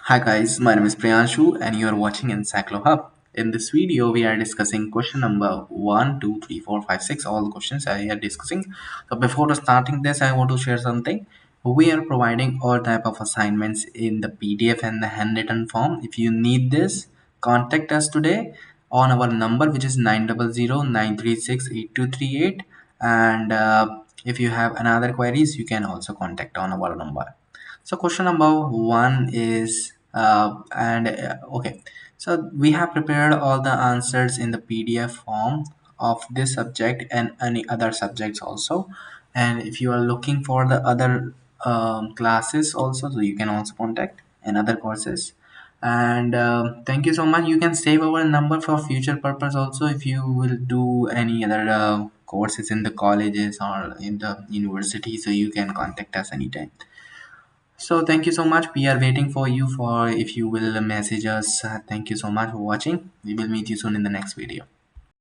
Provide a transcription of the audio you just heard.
Hi guys, my name is Priyanshu and you are watching Encyclo Hub. In this video, we are discussing question number 1, 2, 3, 4, 5, 6. All the questions I are discussing. So before starting this, I want to share something. We are providing all type of assignments in the PDF and the handwritten form. If you need this, contact us today on our number which is 900 936 8238. And if you have another queries, you can also contact on our number. So question number one is okay. So we have prepared all the answers in the PDF form of this subject and any other subjects also. And if you are looking for the other classes also, so you can also contact and other courses. And thank you so much. You can save our number for future purpose also if you will do any other courses in the colleges or in the university. So you can contact us anytime. So thank you so much. We are waiting for you for if you will message us. Thank you so much for watching. We will meet you soon in the next video.